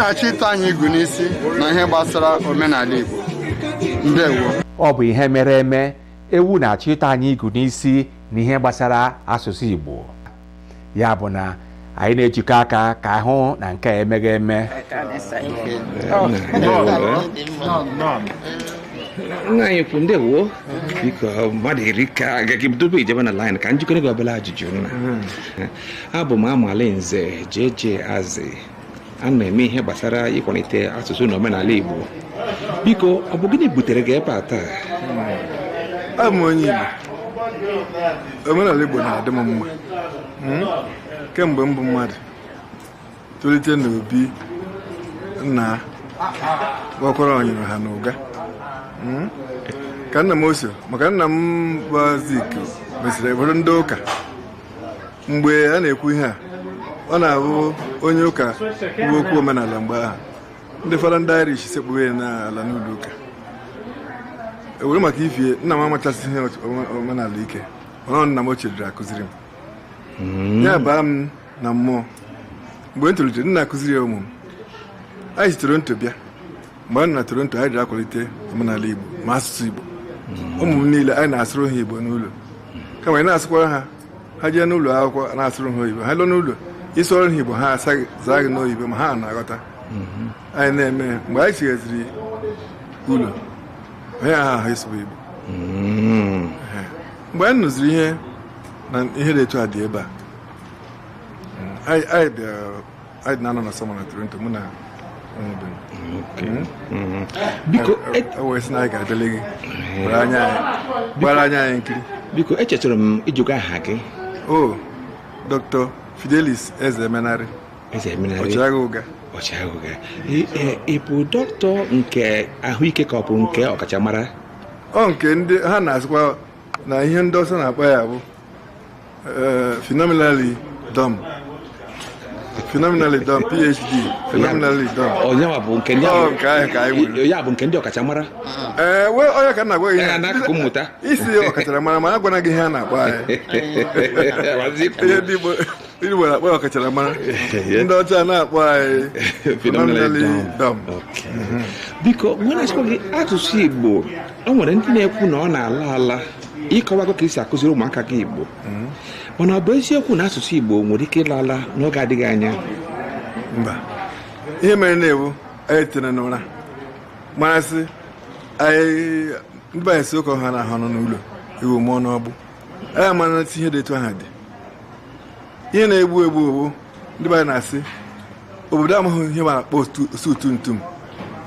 na-achọ ịtụ anyị igu n'isi na ihe gbasara omenala Igbo. Ndewo. Ọ bụ ihe mere eme ewu na-achọ ịtụ anyị igu n'isi na ihe gbasara asụsụ Igbo. Ya bụ na anyị na-ejikọ aka ka ahụ na nke emeghị eme. Nna anyị kwu ndewo biko mmadụ iri ka agaghị tupu ijebe na line ka njikere gị obere ajụjụ nna. Abụ m Amalinze Jere a na-eme ihe gbasara ịkwalite asụsụ na omenala Igbo. Biko ọ bụ gịnị butere gị ebe a taa? Abụ m onye Igbo. Omenala Igbo na-adị m mma kemgbe m bụ mmadụ tolite n'obi nna gbakwara onyere ha n'ụga ka nna m oso maka nna m Bazik mesịrị bụrụ ndị ụka. Mgbe a na-ekwu ihe a ọ na-abụ onye ụka bụ okwu omenala mgbe ahụ ndị fara ndị Irish sekpughe n'ala n'ụlọ ụka ewere maka ifie nna m amachasị ihe omenala ike ọ nna m ochie dịrị akụziri m ya baa m na mmụọ. Mgbe m tolitere nna akụziri ya ụmụ m. Anyị si Toronto bịa. Mgbe anyị na Toronto anyị jiri akwalite omenala Igbo ma asụsụ Igbo. Ụmụ m niile anyị na-asụrụ ha Igbo n'ụlọ kama anyị na-asụkwara ha ha jee n'ụlọ akwụkwọ na-asụrụ ha Igbo ha lụọ n'ụlọ ịsụọrụ ha Igbo ha zaa gị n'oyibo ma ha na-aghọta. Anyị na-eme mgbe anyị chighaziri ụlọ onye ahụ ịsụrụ Igbo. Mgbe anyị nụziri ihe na ihe dị etu a dị ebe a anyị na-anọ na sọma na Toronto mụ na Biko wee sị na anyị ga-abịale gị gbara anya anyị nkiri. Biko echetara m ịjụkọ aha gị. Dr. Fidelis Ezemenari. Ochiagha Uga. Ochiagha Uga. Ị bụ dọkịta nke ahụike ka ọ bụ nke ọkachamara? Nke ndị ha na-asịkwa na ihe ndị ọzọ na-akpọ ya bụ phenomenally dumb, PhD, phenomenally dumb. Onye bụ nke ndị ya bụ nke ndị ọkachamara. Onye ka na-agwa gị ya n'akụkụ mmụta isi ọkachamara ma agwana gị ihe a na-akpọ anyị. Ihe ndị Igbo na-akpọ ọkachamara ndị ọcha na-akpọ anyị phenomenally dumb. Biko nwere achịkwa gị asụsụ Igbo o nwere ndị na-ekwu na ọ na-ala ịkọwago ka esi akụziri ụmụaka gị Igbo mana ọ bụ eziokwu na asụsụ Igbo nwere ike ịla ala n'oge adịghị anya? Mba, ihe mere na-ewu anyị tere n'ụra masị anyị ndị anyị si ụka ha na-ahụ n'ụlọ ewu mụọ n'ọgbụ anyị amana ihe dị etu aha dị. Ihe na-egbu egbu ndị anyị na-asị obodo amaghị ihe ma na-akpọ osutu ntum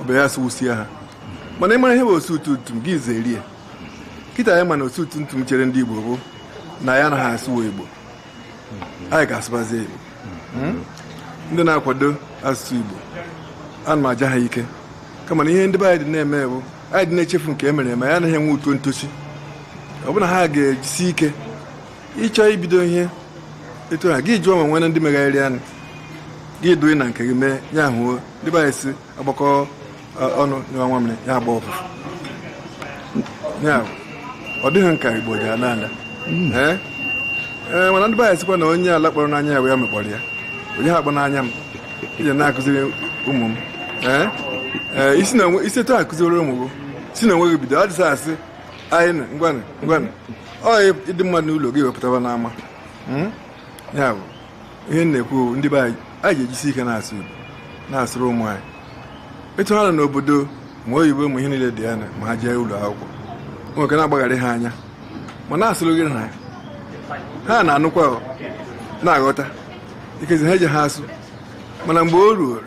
ọ bụ ya sụwụsie ha mana ịmara ihe bụ osutu ntum gị zerie kịta anyị ma na osutu ntum chere ndị Igbo bụ na ya anaghị asụwa Igbo anyị ga-asụbazi Igbo. Ndị na-akwado asụsụ Igbo ana m aja ha ike kama na ihe ndị be anyị dị na-eme bụ anyị dị na-echefu nke emere eme ya anaghị enwe uto ntochi ọ bụ na ha ga-ejisi ike ịchọ ibido ihe etu ha gị jụọ ma nwere ndị megharịrị anụ gị doye na nke gị mee ya hụo ndị be anyị si agbakọ ọnụ n'ọnwa mmiri ya agba ọfụfụ ya ọ dịghị nka Igbo ji ala ala mana ndị be anyị sịkwa na onye ala kpọrọ n'anya ya bụ ya mekpọrọ ya onye ha kpọ n'anya m iji na-akụziri ụmụ m isi etu akụziri ụmụ gị si na onwe gị bido ọ dịsa asị anyị ngwanụ ọ ịdị mmadụ n'ụlọ gị wepụtaba n'ama. Ya bụ ihe na-ekwu ndị be anyị ga-ejisi ike na-asụ Igbo na-asụrụ ụmụ anyị etu ha nọ n'obodo ma oyibo ụmụ ihe niile dị ya ma ha jee ụlọ akwụkwọ nwoke na-agbagharị ha anya ma na-asụrụ gị na ha na-anụkwa na-aghọta ikezi ha eji ha asụ mana mgbe o ruo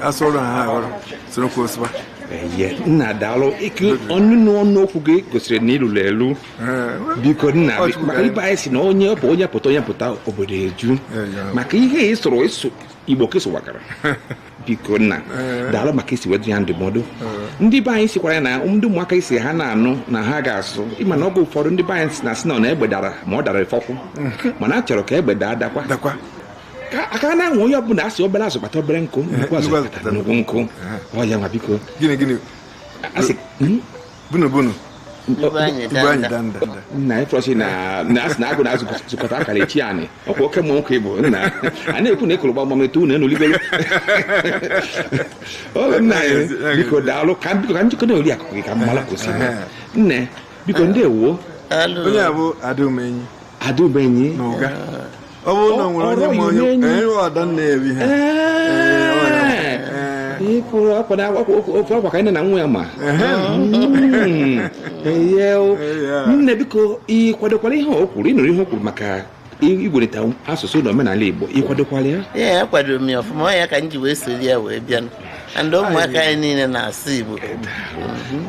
asụrụ ha aghọrọ sorokwa osụba. Nna daalụ ike ọnụ okwu gị gosiri na ịlụrụ elu. Biko nna maka ibe anyị si na onye bụ onye pụta obodo eju maka ihe ị sụrụ Igbo ka ịsụwakara. Biko nna daalụ maka isi wedu ya ndụmọdụ. Ndị be anyị sikwara na ndị ụmụaka isi ha na-anụ na ha ga-asụ ịma na oge ụfọdụ ndị be anyị si na na egbe dara ma ọ dara ịfọkwụ mana a chọrọ ka egbe daa dakwa aka na-anwụ onye ọbụla asị obere azụ kpata obere nkụ nnukwu nkụ ọya nwa biko gịnị asị bunu Igbo anyị danda. Nna ịfọsị na asị na agụ na-azụkọta akara echi anyị ọkwa oke mmụọ nwoke Igbo nna a na-ekwu na ekoro gbagba metụ na enolibere nna biko daalụ ka njikọ na-eri akụkụ gị ka mmala kwụsị nne biko ndewo onye a bụ Adaumenyi n'ụga ọ bụrụ na nwere onye ma onye ọda na-ebi ha ịpụrụ akwa ka nne na nwa ya ma nne biko ị kwadokwara ihe o kwuru ịnụrụ ihe o kwuru maka igwerịta asụsụ na omenala Igbo ị kwadokwara ya? Ee, akwadoro m ya ọfụma ya ka m ji wee soro ya wee bịa ndị ụmụaka anyị niile na-asụ Igbo.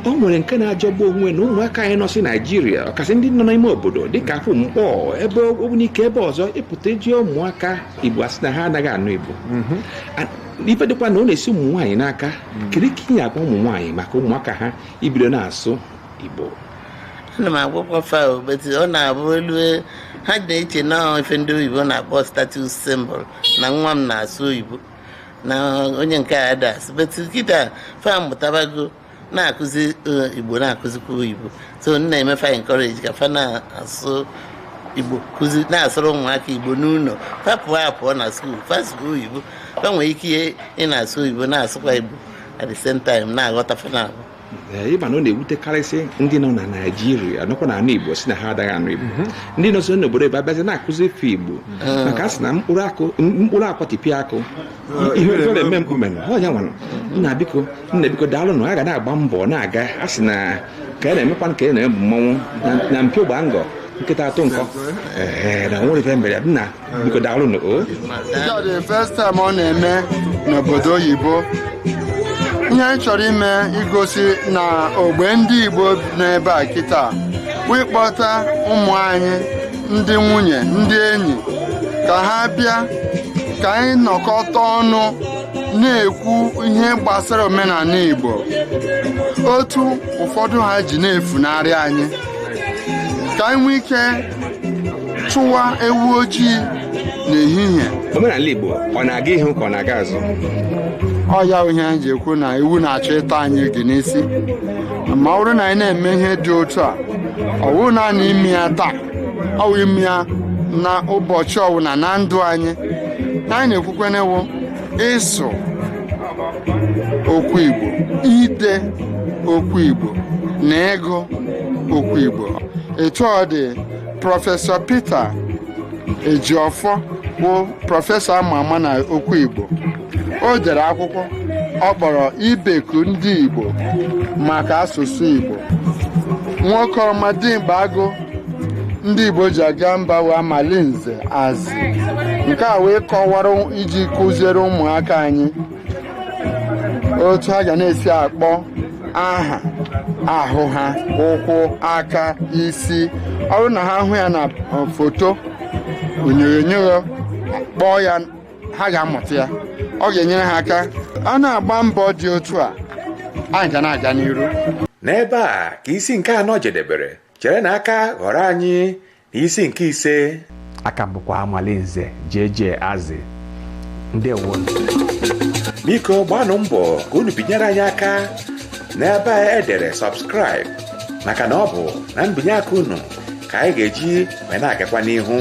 O nwere nke na-ajọgbu onwe na ụmụaka anyị nọ si Naijiria ọkasị ndị nọ n'ime obodo dịka afọ mkpọ ebe ogbunike ebe ọzọ ịpụta eji ụmụaka Igbo asị na ha anaghị anụ Igbo ife dịkwa na ọ na-esi ụmụ nwaanyị n'aka kedu ka inye agwa ụmụ nwaanyị maka ụmụaka ha ibido na-asụ Igbo? Ana m agwakwa fa obeti ọ na-abụ elu ha na-eche na ife ndị oyibo na-akpọ status symbol na nwa m na-asụ oyibo na onye nke a das beti kịta fa mụtabago na-akụzi Igbo na-akụzikwa oyibo so nna emefa encourage ka fa na-asụ Igbo kụzi na-asụrụ ụmụaka Igbo n'ụlọ fa pụọ na skuul fa sụọ oyibo fa nwere ike ị na-asụ oyibo na-asụkwa Igbo at the same time na-aghọta fa na-abụ ịba na ọ na-ewutekarịsị ndị nọ na Naijiria nọkwa na anụ Igbo si na ha adaghị anụ Igbo ndị nọ so n'obodo ebe abịazi na-akụzi efe Igbo maka a sị na mkpụrụ akwa tipịa akụ ihe ọzọ na-eme mkpumenụ ọnya nwere nna biko daalụ na a ga na-agba mbọ na-aga a sị na ka a na-emekwa ka a na-eme mmọnwụ na mpio gba ngọ nkịta atụ nkọ na nwere ife mere nna biko daalụ na the first time ọ na-eme n'obodo oyibo ihe anyị chọrọ ime igosi na ogbe ndị Igbo n'ebe a kịta ịkpọta ụmụ anyị ndị nwunye ndị enyi ka ha bịa ka anyị nọkọta ọnụ na-ekwu ihe gbasara omenala Igbo otu ụfọdụ ha ji na-efunarị anyị ka anyị nwee ike chụwa ewu ojii n'ehihie. Omenala Igbo ọ na-aga ihu ka ọ na-aga azụ? Ọ ya ihe anyị ji ekwu na iwu na-achọ ịta anyị gị n'isi ma ọ bụrụ na anyị na-eme ihe dị otu a ọ bụrụ naanị ime ya taa ọ bụ ime ya na ụbọchị ọbụla na ndụ anyị anyị na-ekwukwe n'ewu ịsụ okwu Igbo ide okwu Igbo na ịgụ okwu Igbo. Etu ọ dị Prọfesọ Peter Ejiofọ bụ prọfesọ ama ama na okwu Igbo o dere akwụkwọ ọ kpọrọ ibeku ndị Igbo maka asụsụ Igbo. Nwoke ọma dimkpa agụ ndị Igbo ji aga mba wee Amalinze Azị nke a wee kọwara iji kụziere ụmụaka anyị otu ha ga na-esi akpọ aha ahụ ha ụkwụ aka isi ọ bụrụ na ha hụ ya na foto onyonyo kpọọ ya ha ga-amụta ya ọ ga-enyere ha aka a na-agba mbọ dị otu a anyị ga na-aga n'iru. N'ebe a ka isi nke 4 jedebere chere na aka ghọrọ anyị na isi nke 5 aka bụkwa Amalinze Jere Azị. Ndewo biko gbanụ mbọ ka unu binyere anyị aka n'ebe a edere subscribe maka na ọ bụ na mbinye aka unu ka anyị ga-eji wee na-agakwa n'ihu.